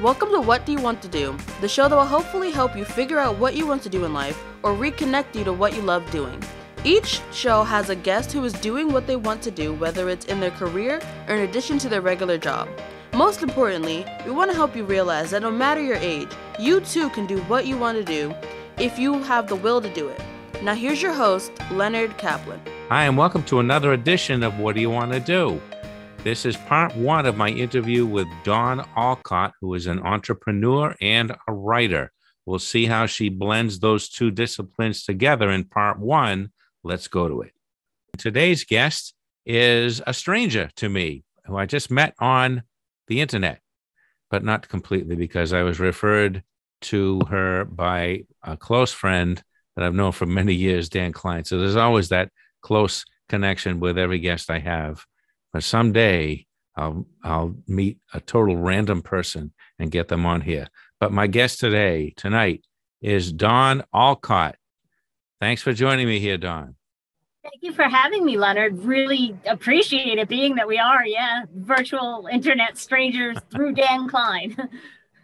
Welcome to What Do You Want to Do, the show that will hopefully help you figure out what you want to do in life or reconnect you to what you love doing. Each show has a guest who is doing what they want to do, whether it's in their career or in addition to their regular job. Most importantly, we want to help you realize that no matter your age, you too can do what you want to do if you have the will to do it. Now here's your host, Leonard Kaplan. Hi, and welcome to another edition of What Do You Want to Do? This is part one of my interview with Dawn Allcott, who is an entrepreneur and a writer. We'll see how she blends those two disciplines together in part one. Let's go to it. Today's guest is a stranger to me, who I just met on the internet, but not completely, because I was referred to her by a close friend that I've known for many years, Dan Klein. So there's always that close connection with every guest I have. But someday I'll meet a total random person and get them on here. But my guest tonight, is Dawn Allcott. Thanks for joining me here, Dawn. Thank you for having me, Leonard. Really appreciate it, being that we are, virtual internet strangers through Dan Klein.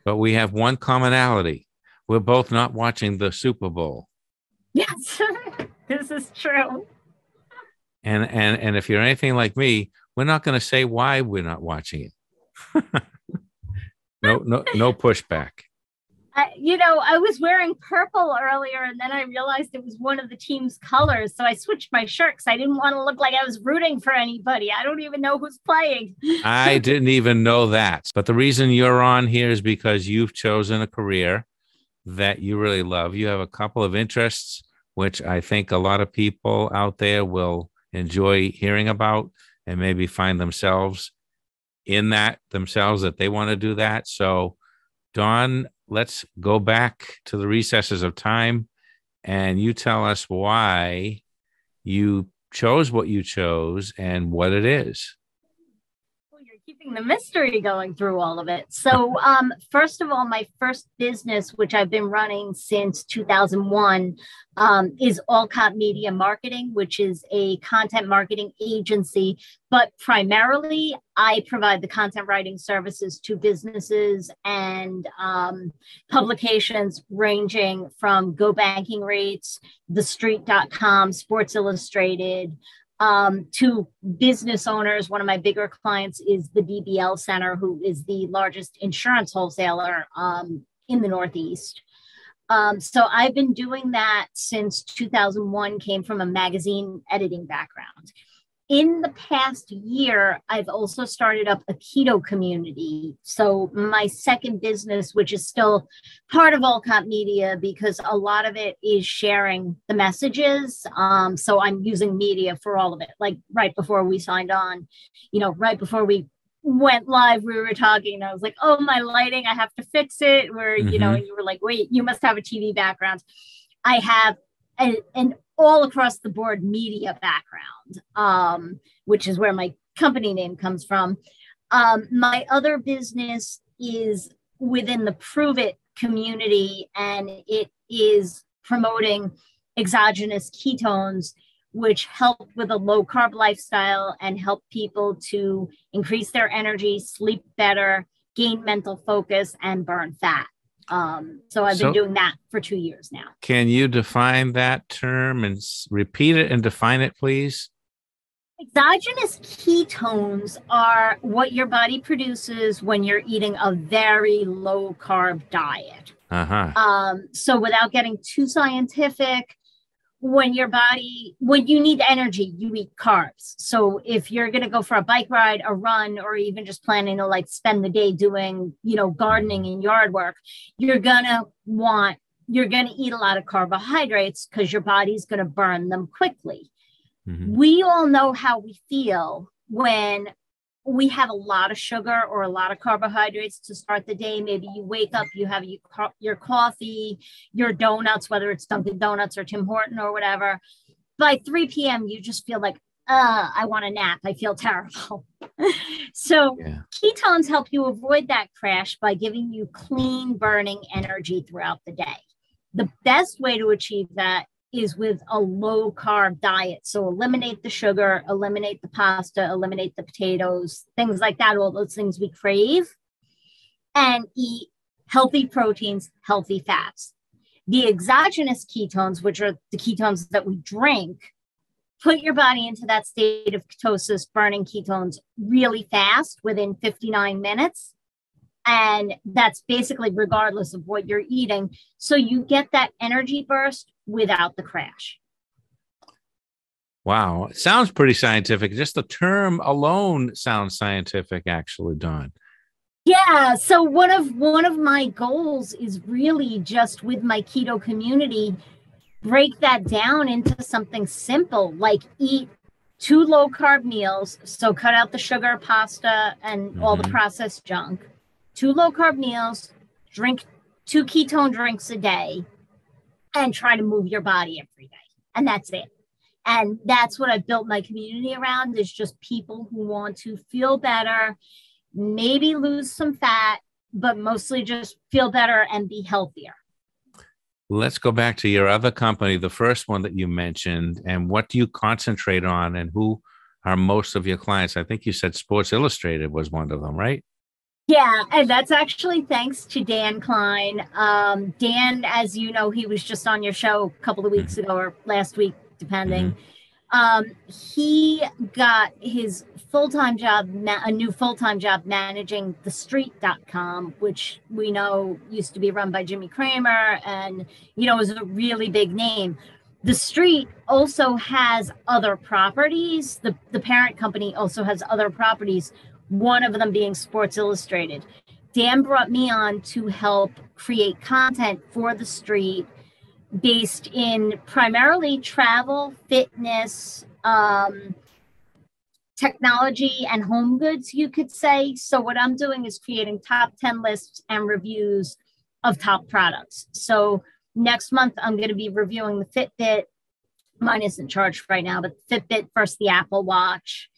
But we have one commonality. We're both not watching the Super Bowl. Yes, this is true. And if you're anything like me, we're not going to say why we're not watching it. No pushback. I was wearing purple earlier, and then I realized it was one of the team's colors. So I switched my shirt because I didn't want to look like I was rooting for anybody. I don't even know who's playing. I didn't even know that. But the reason you're on here is because you've chosen a career that you really love. You have a couple of interests, which I think a lot of people out there will enjoy hearing about and maybe find themselves in that themselves, that they want to do that. So, Dawn, let's go back to the recesses of time, and you tell us why you chose what you chose and what it is. Well, you're keeping the mystery going through all of it. So first of all, my first business, which I've been running since 2001, is Allcott Media Marketing, which is a content marketing agency. But primarily, I provide the content writing services to businesses and publications ranging from Go Banking Rates, TheStreet.com, Sports Illustrated, to business owners. One of my bigger clients is the DBL Center, who is the largest insurance wholesaler in the Northeast. So I've been doing that since 2001, came from a magazine editing background. In the past year, I've also started up a keto community. So my second business, which is still part of Allcott Media, because a lot of it is sharing the messages. So I'm using media for all of it. Like right before we signed on, right before we went live, we were talking, and I was like, oh, my lighting, I have to fix it. Where, and you were like, wait, you must have a TV background. I have an all across the board media background, which is where my company name comes from. My other business is within the Prove It community, and it is promoting exogenous ketones, which help with a low carb lifestyle and help people to increase their energy, sleep better, gain mental focus, and burn fat. So I've been doing that for 2 years now. Can you define that term and repeat it and define it, please? Exogenous ketones are what your body produces when you're eating a very low carb diet. So without getting too scientific, when you need energy, you eat carbs. So if you're going to go for a bike ride, a run, or even just planning to spend the day doing, gardening and yard work, you're going to eat a lot of carbohydrates because your body's going to burn them quickly. Mm-hmm. We all know how we feel when we have a lot of sugar or a lot of carbohydrates to start the day. Maybe you wake up, you have your coffee, your donuts, whether it's Dunkin' Donuts or Tim Horton or whatever. By 3 p.m., you just feel like, I want a nap. I feel terrible. So ketones help you avoid that crash by giving you clean burning energy throughout the day. The best way to achieve that is with a low carb diet. So eliminate the sugar, eliminate the pasta, eliminate the potatoes, things like that, all those things we crave, and eat healthy proteins, healthy fats. The exogenous ketones, which are the ketones that we drink, put your body into that state of ketosis, burning ketones really fast within 59 minutes. And that's basically regardless of what you're eating. So you get that energy burst without the crash. Wow. It sounds pretty scientific. Just the term alone sounds scientific, actually, Dawn. Yeah. So one of my goals is really just with my keto community, break that down into something simple, like eat 2 low carb meals. So cut out the sugar, pasta, and all the processed junk. 2 low carb meals, drink 2 ketone drinks a day, and try to move your body every day. And that's it. And that's what I've built my community around, is just people who want to feel better, maybe lose some fat, but mostly just feel better and be healthier. Let's go back to your other company, the first one that you mentioned, and what do you concentrate on, and who are most of your clients? I think you said Sports Illustrated was one of them, right? Yeah, and that's actually thanks to Dan Klein. Dan, as you know, he was just on your show a couple of weeks ago or last week, depending. He got his full-time job, a new full-time job managing TheStreet.com, which we know used to be run by Jimmy Cramer and, is a really big name. The Street also has other properties. The parent company also has other properties, one of them being Sports Illustrated. Dan brought me on to help create content for The Street based in primarily travel, fitness, technology, and home goods, you could say. So what I'm doing is creating top 10 lists and reviews of top products. So next month, I'm going to be reviewing the Fitbit. Mine isn't charged right now, but Fitbit versus the Apple Watch.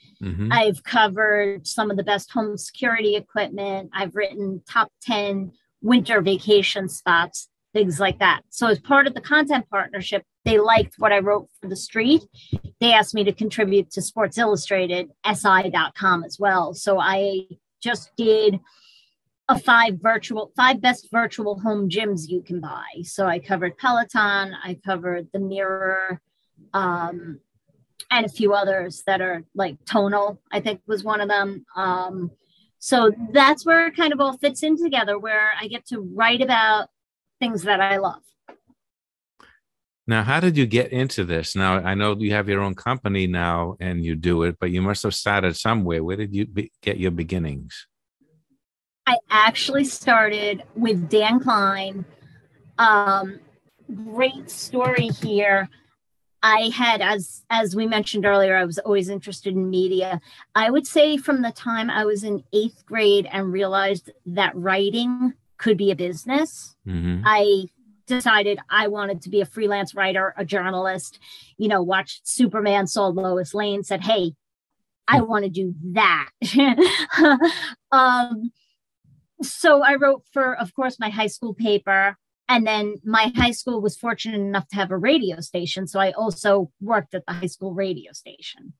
I've covered some of the best home security equipment. I've written top 10 winter vacation spots, things like that. So as part of the content partnership, they liked what I wrote for The Street. They asked me to contribute to Sports Illustrated, SI.com as well. So I just did a 5 best virtual home gyms you can buy. So I covered Peloton, I covered the Mirror, and a few others that are like Tonal, I think was one of them. So that's where it kind of all fits in together, where I get to write about things that I love. Now, how did you get into this? Now, I know you have your own company now and you do it, but you must have started somewhere. Where did you get your beginnings? I actually started with Dan Klein. Great story here. I had, as we mentioned earlier, I was always interested in media. I would say from the time I was in 8th grade and realized that writing could be a business, I decided I wanted to be a freelance writer, a journalist, watched Superman, saw Lois Lane, said, hey, I want to do that. So I wrote for, of course, my high school paper. And then my high school was fortunate enough to have a radio station. So I also worked at the high school radio station.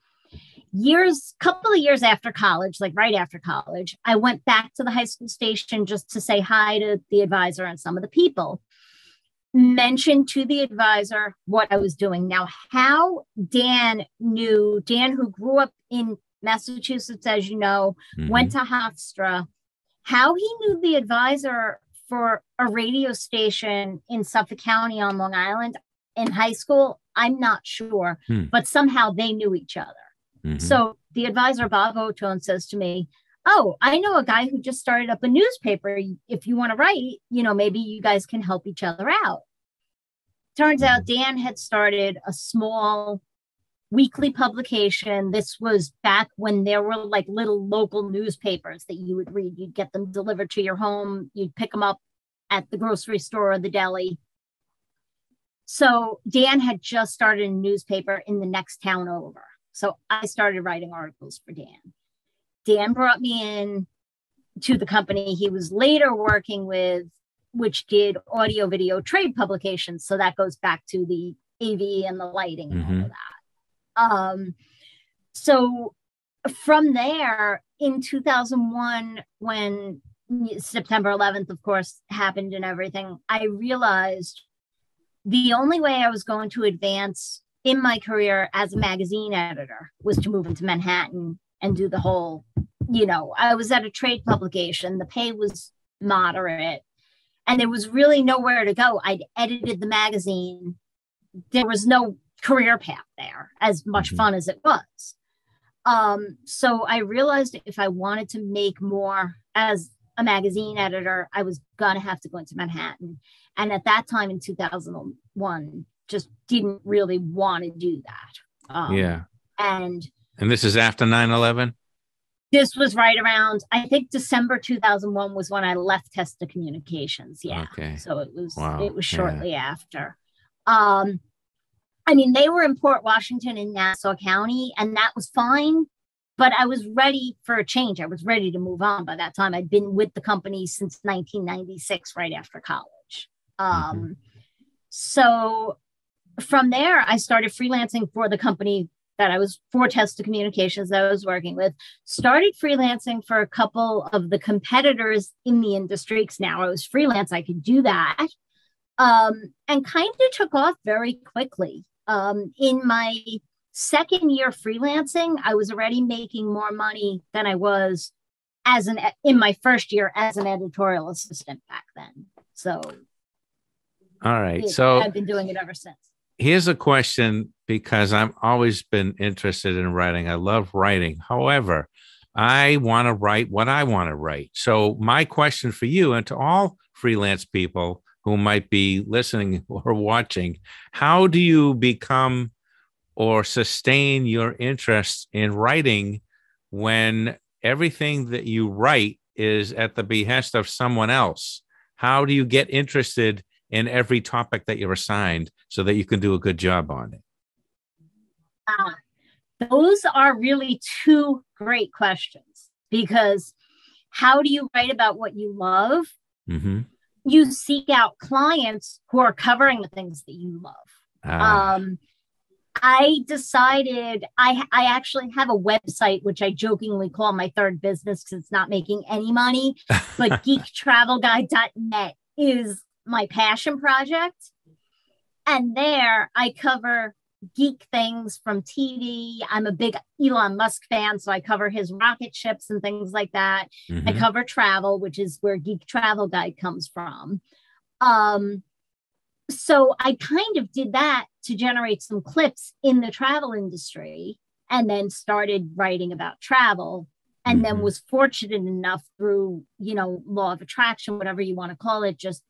Couple of years after college, like right after college, I went back to the high school station just to say hi to the advisor and some of the people. Mentioned to the advisor what I was doing. Now, how Dan, who grew up in Massachusetts, as you know, went to Hofstra, how he knew the advisor for a radio station in Suffolk County on Long Island in high school, I'm not sure, but somehow they knew each other. So the advisor, Bob Otone, says to me, oh, I know a guy who just started up a newspaper. If you want to write, maybe you guys can help each other out. Turns out Dan had started a small weekly publication. This was back when there were like little local newspapers that you would read. You'd get them delivered to your home. You'd pick them up at the grocery store or the deli. So Dan had just started a newspaper in the next town over. So I started writing articles for Dan. Dan brought me in to the company he was later working with, which did audio video trade publications. So that goes back to the AV and the lighting and all of that. So from there, in 2001, when September 11th, of course, happened and everything, I realized the only way I was going to advance in my career as a magazine editor was to move into Manhattan and do the whole, I was at a trade publication. The pay was moderate and there was really nowhere to go. I'd edited the magazine. There was no career path there, as much fun as it was. So I realized if I wanted to make more as a magazine editor, I was going to have to go into Manhattan. And at that time in 2001, just didn't really want to do that. And this is after 9/11? This was right around, I think December 2001 was when I left Testa Communications. Yeah. Okay. So it was shortly after. I mean, they were in Port Washington in Nassau County, and that was fine, but I was ready for a change. I was ready to move on by that time. I'd been with the company since 1996, right after college. So from there, I started freelancing for the company that I was for Testa Communications that I was working with, started freelancing for a couple of the competitors in the industry because now I was freelance, I could do that, and kind of took off very quickly. In my second year freelancing, I was already making more money than I was in my first year as an editorial assistant back then. So, all right. So I've been doing it ever since. Here's a question, because I've always been interested in writing. I love writing. However, I want to write what I want to write. So my question for you and to all freelance people who might be listening or watching, how do you become or sustain your interest in writing when everything that you write is at the behest of someone else? How do you get interested in every topic that you're assigned so that you can do a good job on it? Those are really two great questions, because how do you write about what you love? Mm-hmm. You seek out clients who are covering the things that you love. I decided I actually have a website, which I jokingly call my third business because it's not making any money, but geektravelguide.net is my passion project. And there I cover geek things from TV. I'm a big Elon Musk fan, so I cover his rocket ships and things like that. Mm-hmm. I cover travel, which is where Geek Travel Guide comes from. So I kind of did that to generate some clips in the travel industry, and then started writing about travel, and then was fortunate enough through, law of attraction, whatever you want to call it, just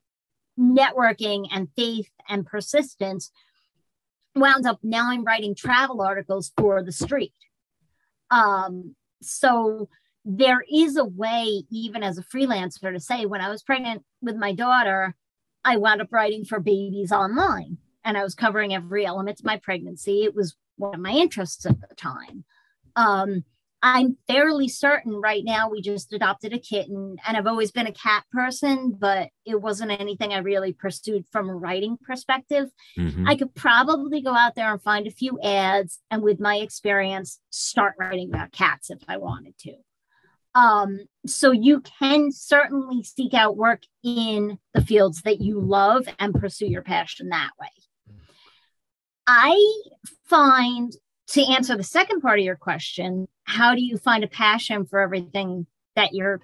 networking and faith and persistence, wound up now I'm writing travel articles for The Street. So there is a way, even as a freelancer, to say, when I was pregnant with my daughter, I wound up writing for Babies Online, and I was covering every element of my pregnancy. It was one of my interests at the time. I'm fairly certain right now we just adopted a kitten, and I've always been a cat person, but it wasn't anything I really pursued from a writing perspective. Mm-hmm. I could probably go out there and find a few ads, and with my experience, start writing about cats if I wanted to. So you can certainly seek out work in the fields that you love and pursue your passion that way. I find, to answer the second part of your question, how do you find a passion for everything that you're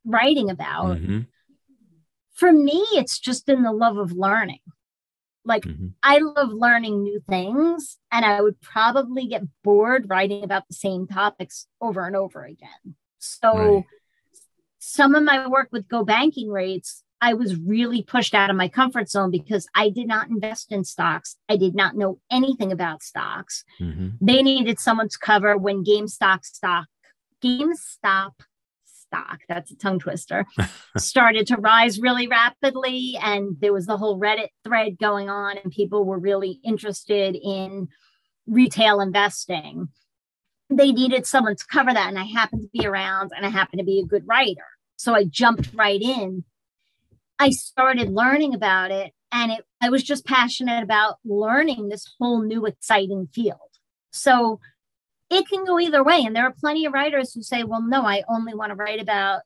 writing about? Mm-hmm. For me, it's just in the love of learning. Like, I love learning new things, and I would probably get bored writing about the same topics over and over again. So some of my work with Go Banking Rates, I was really pushed out of my comfort zone because I did not invest in stocks. I did not know anything about stocks. Mm-hmm. They needed someone to cover when GameStop stock, that's a tongue twister, started to rise really rapidly. And there was the whole Reddit thread going on, and people were really interested in retail investing. They needed someone to cover that. And I happened to be around, and I happened to be a good writer. So I jumped right in. I started learning about it, and I was just passionate about learning this whole new exciting field. So it can go either way. And there are plenty of writers who say, well, no, I only want to write about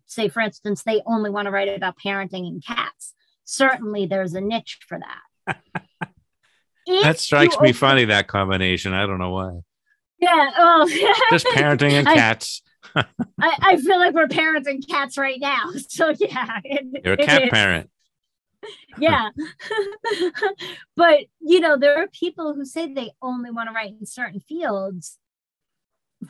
say for instance, they only want to write about parenting and cats. Certainly there's a niche for that. That strikes me funny, that combination. I don't know why. Yeah. Well, just parenting and cats. I feel like we're parenting cats right now. So yeah. You're a cat parent. Yeah. But, there are people who say they only want to write in certain fields.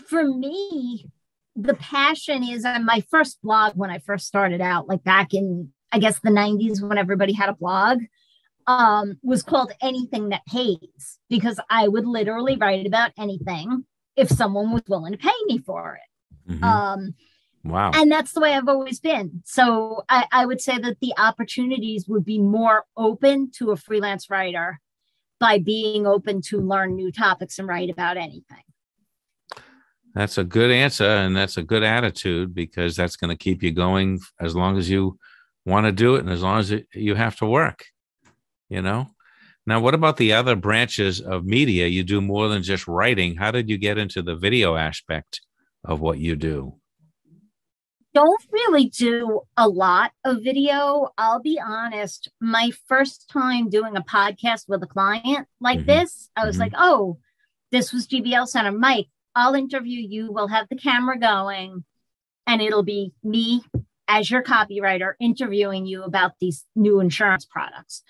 For me, the passion is on my first blog when I first started out, like back in, I guess, the 90s when everybody had a blog, was called Anything That Pays, because I would literally write about anything if someone was willing to pay me for it. Mm-hmm. Wow. And that's the way I've always been. So I would say that the opportunities would be more open to a freelance writer by being open to learn new topics and write about anything. That's a good answer. And that's a good attitude, because that's going to keep you going as long as you want to do it and as long as you have to work, Now, what about the other branches of media? You do more than just writing. How did you get into the video aspect of what you do? Don't really do a lot of video. I'll be honest. My first time doing a podcast with a client like this, I was like, oh, this was GBL Center. Mike, I'll interview you. We'll have the camera going and it'll be me as your copywriter interviewing you about these new insurance products.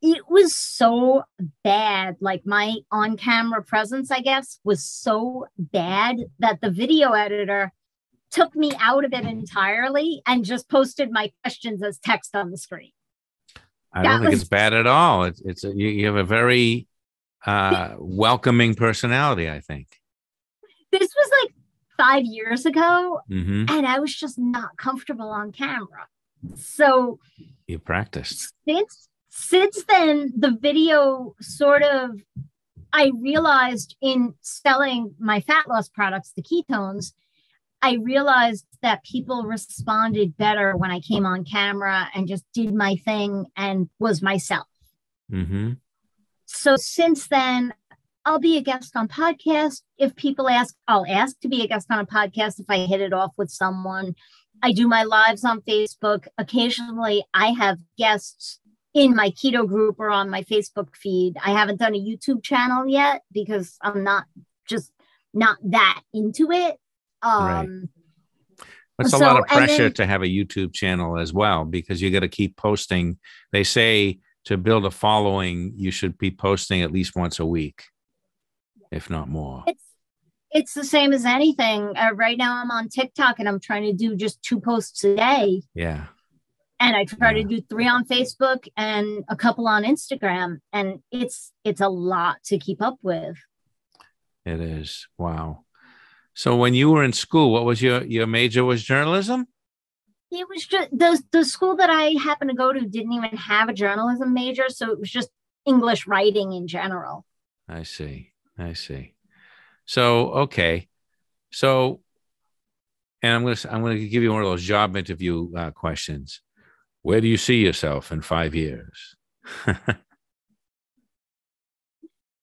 It was so bad. Like my on-camera presence, I guess, was so bad that the video editor took me out of it entirely and just posted my questions as text on the screen. I don't think it's bad at all. You have a very welcoming personality, I think. This was like 5 years ago, and I was just not comfortable on camera. So you practiced. Since then, the video I realized in selling my fat loss products, the ketones, I realized that people responded better when I came on camera and just did my thing and was myself. So since then, I'll be a guest on podcasts. If people ask, I'll ask to be a guest on a podcast if I hit it off with someone. I do my lives on Facebook. Occasionally, I have guests in my keto group or on my Facebook feed. I haven't done a YouTube channel yet because I'm not that into it. Right. It's a lot of pressure to have a YouTube channel as well, because you got to keep posting. They say to build a following, you should be posting at least once a week, if not more. It's the same as anything. Right now I'm on TikTok and I'm trying to do just 2 posts a day. Yeah. And I try to do 3 on Facebook and a couple on Instagram. And it's a lot to keep up with. It is. Wow. So when you were in school, what was your major? Was journalism? It was just the school that I happened to go to didn't even have a journalism major. So it was just English writing in general. I see. So, okay. So, and I'm going to give you one of those job interview questions. Where do you see yourself in 5 years?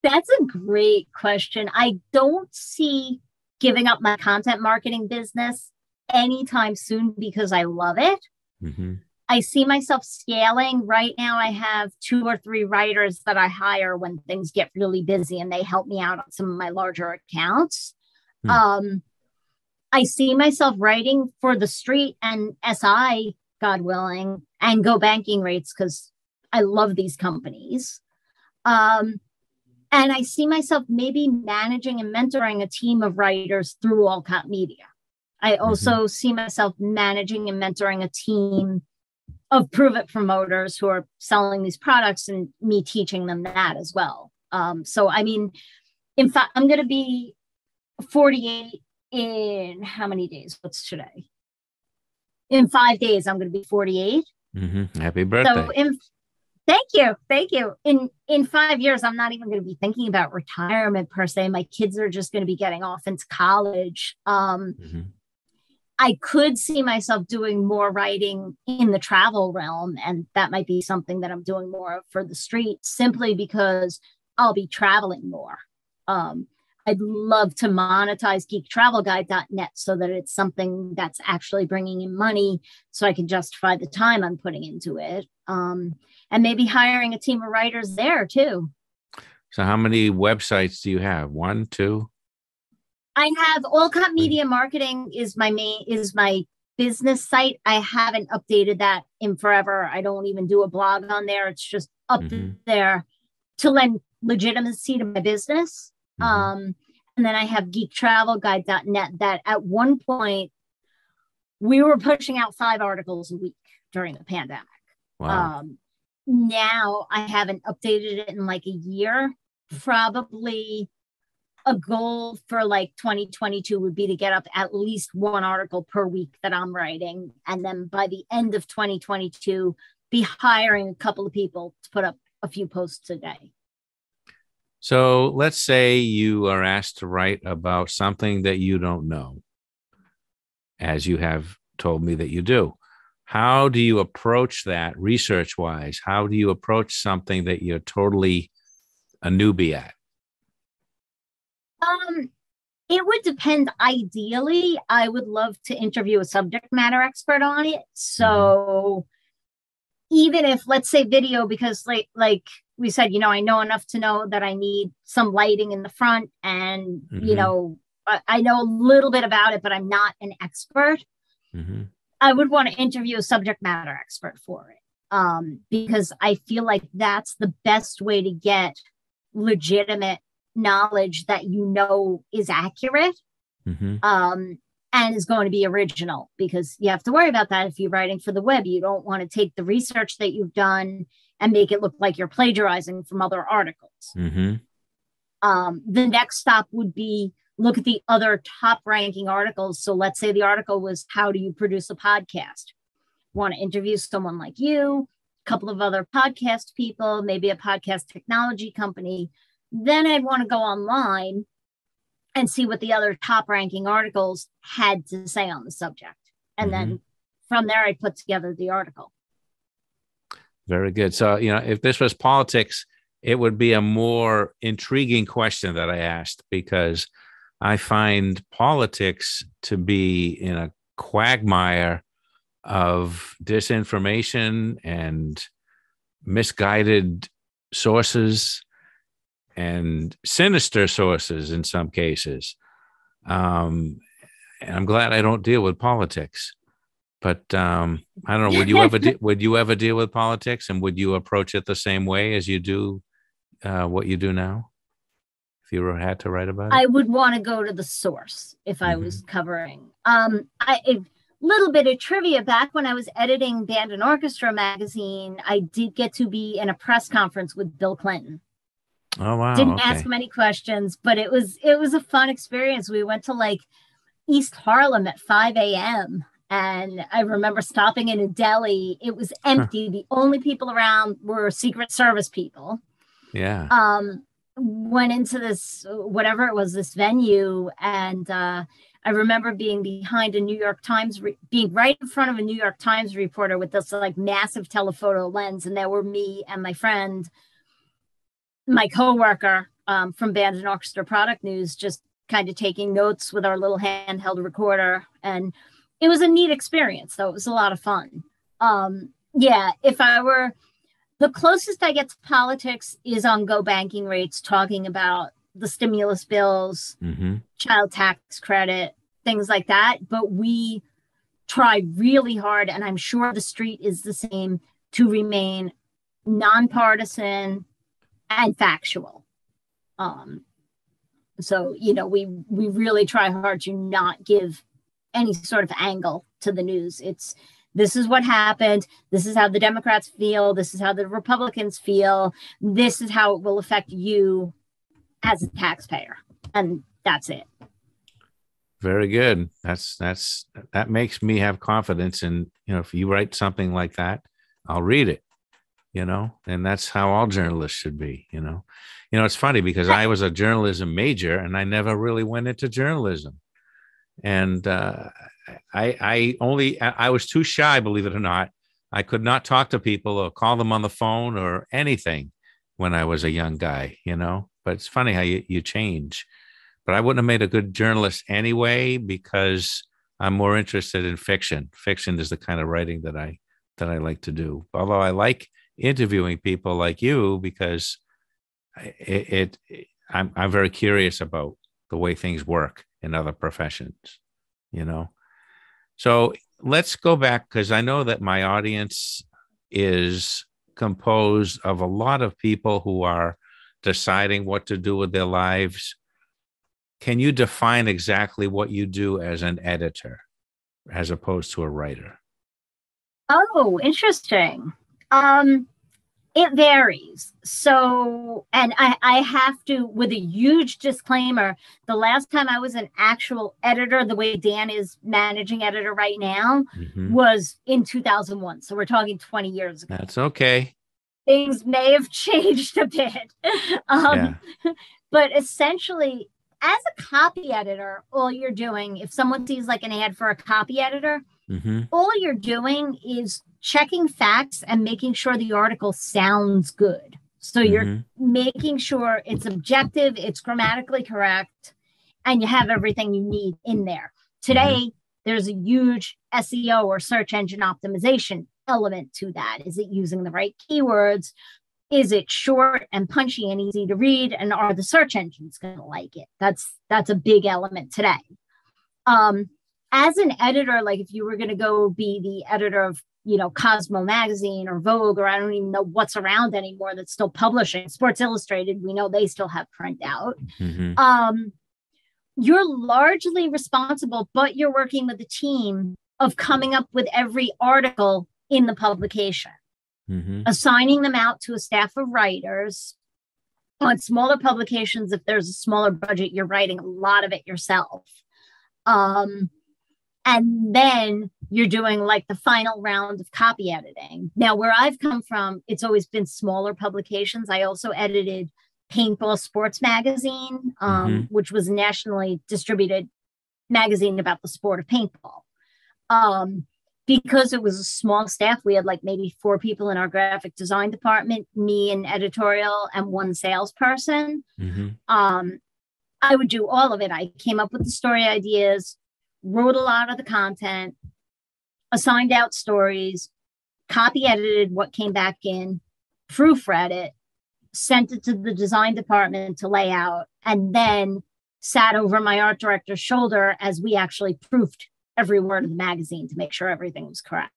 That's a great question. I don't see giving up my content marketing business anytime soon because I love it. I see myself scaling. Right now, I have 2 or 3 writers that I hire when things get really busy and they help me out on some of my larger accounts. I see myself writing for the street and SI, God willing, and Go Banking Rates because I love these companies. And I see myself maybe managing and mentoring a team of writers through Allcott Media. I also see myself managing and mentoring a team of Prove It promoters who are selling these products and me teaching them that as well. So, I mean, in fact, I'm going to be 48 in how many days? What's today? In 5 days, I'm going to be 48. Happy birthday. So Thank you. In 5 years, I'm not even going to be thinking about retirement per se. My kids are just going to be getting off into college. I could see myself doing more writing in the travel realm, and that might be something that I'm doing more of for the street simply because I'll be traveling more. I'd love to monetize geektravelguide.net so that it's something that's actually bringing in money so I can justify the time I'm putting into it. And maybe hiring a team of writers there too. So how many websites do you have? 1, 2? I have Allcott Media Marketing is my business site. I haven't updated that in forever. I don't even do a blog on there. It's just up there to lend legitimacy to my business. And then I have geektravelguide.net that at one point we were pushing out 5 articles a week during the pandemic. Wow. Now I haven't updated it in like a year. Probably a goal for like 2022 would be to get up at least 1 article per week that I'm writing. And then by the end of 2022, be hiring a couple of people to put up a few posts a day. So let's say you are asked to write about something that you don't know, as you have told me that you do. How do you approach that research-wise? How do you approach something that you're totally a newbie at? It would depend. Ideally, I would love to interview a subject matter expert on it. So even if, let's say, video, because like we said, I know enough to know that I need some lighting in the front, and I know a little bit about it, but I'm not an expert. I would want to interview a subject matter expert for it, because I feel like that's the best way to get legitimate knowledge that is accurate, and is going to be original, because you have to worry about that if you're writing for the web. You don't want to take the research that you've done and make it look like you're plagiarizing from other articles. The next stop would be look at the other top ranking articles. So let's say the article was, how do you produce a podcast? Want to interview someone like you, a couple of other podcast people, maybe a podcast technology company. Then I'd want to go online and see what the other top ranking articles had to say on the subject. And then from there, I put together the article. Very good. So, if this was politics, it would be a more intriguing question that I asked, because I find politics to be in a quagmire of disinformation and misguided sources and sinister sources in some cases. And I'm glad I don't deal with politics. But I don't know. Would you ever deal with politics, and would you approach it the same way as you do what you do now? If you had to write about it, I would want to go to the source if I was covering. A little bit of trivia: back when I was editing Band and Orchestra magazine, I did get to be in a press conference with Bill Clinton. Oh wow! Didn't ask him any questions, but it was a fun experience. We went to like East Harlem at 5 a.m. And I remember stopping in a deli. It was empty. The only people around were Secret Service people. Yeah. Went into this, whatever it was, this venue. And I remember being behind a New York Times, being right in front of a New York Times reporter with this like massive telephoto lens. And there were me and my friend, my coworker from Band and Orchestra Product News, just kind of taking notes with our little handheld recorder. And it was a neat experience, though. It was a lot of fun. If I were, the closest I get to politics is on Go Banking Rates, talking about the stimulus bills, child tax credit, things like that. But we try really hard, and I'm sure the street is the same, to remain nonpartisan and factual. So, we really try hard to not give any sort of angle to the news. This is what happened. This is how the Democrats feel. This is how the Republicans feel. This is how it will affect you as a taxpayer. And that's it. Very good. That makes me have confidence in, if you write something like that, I'll read it, and that's how all journalists should be, It's funny because I was a journalism major and I never really went into journalism. And I was too shy, believe it or not. I could not talk to people or call them on the phone or anything when I was a young guy, But it's funny how you change. but I wouldn't have made a good journalist anyway, because I'm more interested in fiction. Fiction is the kind of writing that I like to do. Although I like interviewing people like you, because I'm very curious about the way things work in other professions, you know. So let's go back, because I know that my audience is composed of a lot of people who are deciding what to do with their lives. Can you define exactly what you do as an editor as opposed to a writer? Oh, interesting. It varies. So, and I have to, with a huge disclaimer, the last time I was an actual editor, the way Dan is managing editor right now, was in 2001. So we're talking 20 years ago. That's okay. Things may have changed a bit. Yeah. But essentially, as a copy editor, all you're doing, if someone sees like an ad for a copy editor, all you're doing is checking facts and making sure the article sounds good. So you're making sure it's objective, it's grammatically correct, and you have everything you need in there. Today, there's a huge SEO or search engine optimization element to that. Is it using the right keywords? Is it short and punchy and easy to read? And are the search engines going to like it? That's a big element today. As an editor, like if you were going to go be the editor of, you know, Cosmo magazine or Vogue, or I don't even know what's around anymore that's still publishing, Sports Illustrated, we know they still have print out. You're largely responsible, but you're working with a team of coming up with every article in the publication, assigning them out to a staff of writers. On smaller publications, if there's a smaller budget, you're writing a lot of it yourself. And then you're doing like the final round of copy editing. Now, where I've come from, it's always been smaller publications. I also edited Paintball Sports Magazine, which was a nationally distributed magazine about the sport of paintball. Because it was a small staff, we had like maybe 4 people in our graphic design department, me and editorial, and 1 salesperson. I would do all of it. I came up with the story ideas, wrote a lot of the content, assigned out stories, copy edited what came back in, proofread it, sent it to the design department to lay out, and then sat over my art director's shoulder as we actually proofed every word of the magazine to make sure everything was correct.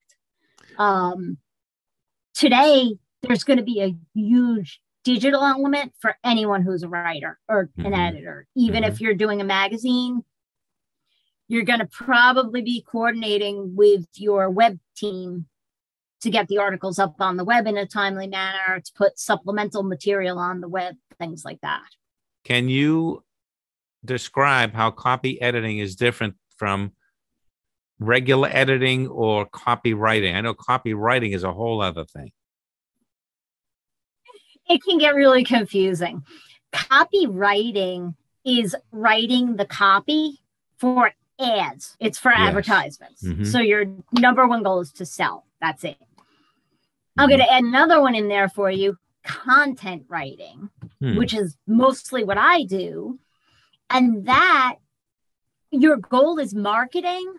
Today, there's going to be a huge digital element for anyone who's a writer or an editor. Even if you're doing a magazine, you're going to probably be coordinating with your web team to get the articles up on the web in a timely manner, to put supplemental material on the web, things like that. Can you describe how copy editing is different from regular editing or copywriting? I know copywriting is a whole other thing. It can get really confusing. Copywriting is writing the copy for ads. It's for advertisements. So your number one goal is to sell. That's it. I'm going to add another one in there for you, content writing, which is mostly what I do. And that your goal is marketing,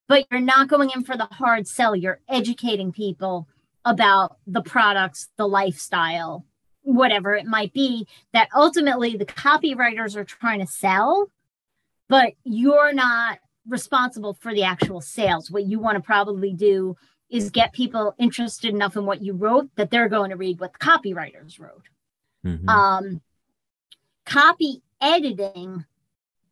but you're not going in for the hard sell. You're educating people about the products, the lifestyle, whatever it might be, that ultimately the copywriters are trying to sell, but you're not responsible for the actual sales. What you want to probably do is get people interested enough in what you wrote that they're going to read what the copywriters wrote. Copy editing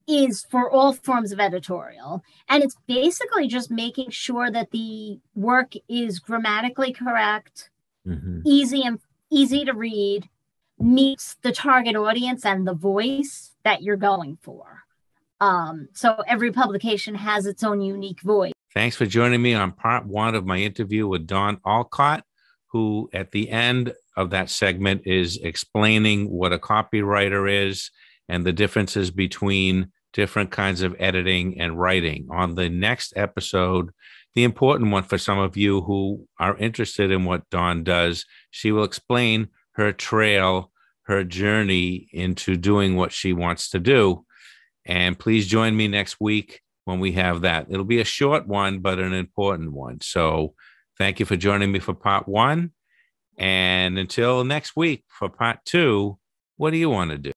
is for all forms of editorial. And it's basically just making sure that the work is grammatically correct, easy to read, meets the target audience and the voice that you're going for. So every publication has its own unique voice. Thanks for joining me on part 1 of my interview with Dawn Allcott, who at the end of that segment is explaining what a copywriter is and the differences between different kinds of editing and writing. On the next episode, the important one for some of you who are interested in what Dawn does, she will explain her trail, her journey into doing what she wants to do. And please join me next week when we have that. It'll be a short one, but an important one. So thank you for joining me for part 1. And until next week for part 2, what do you want to do?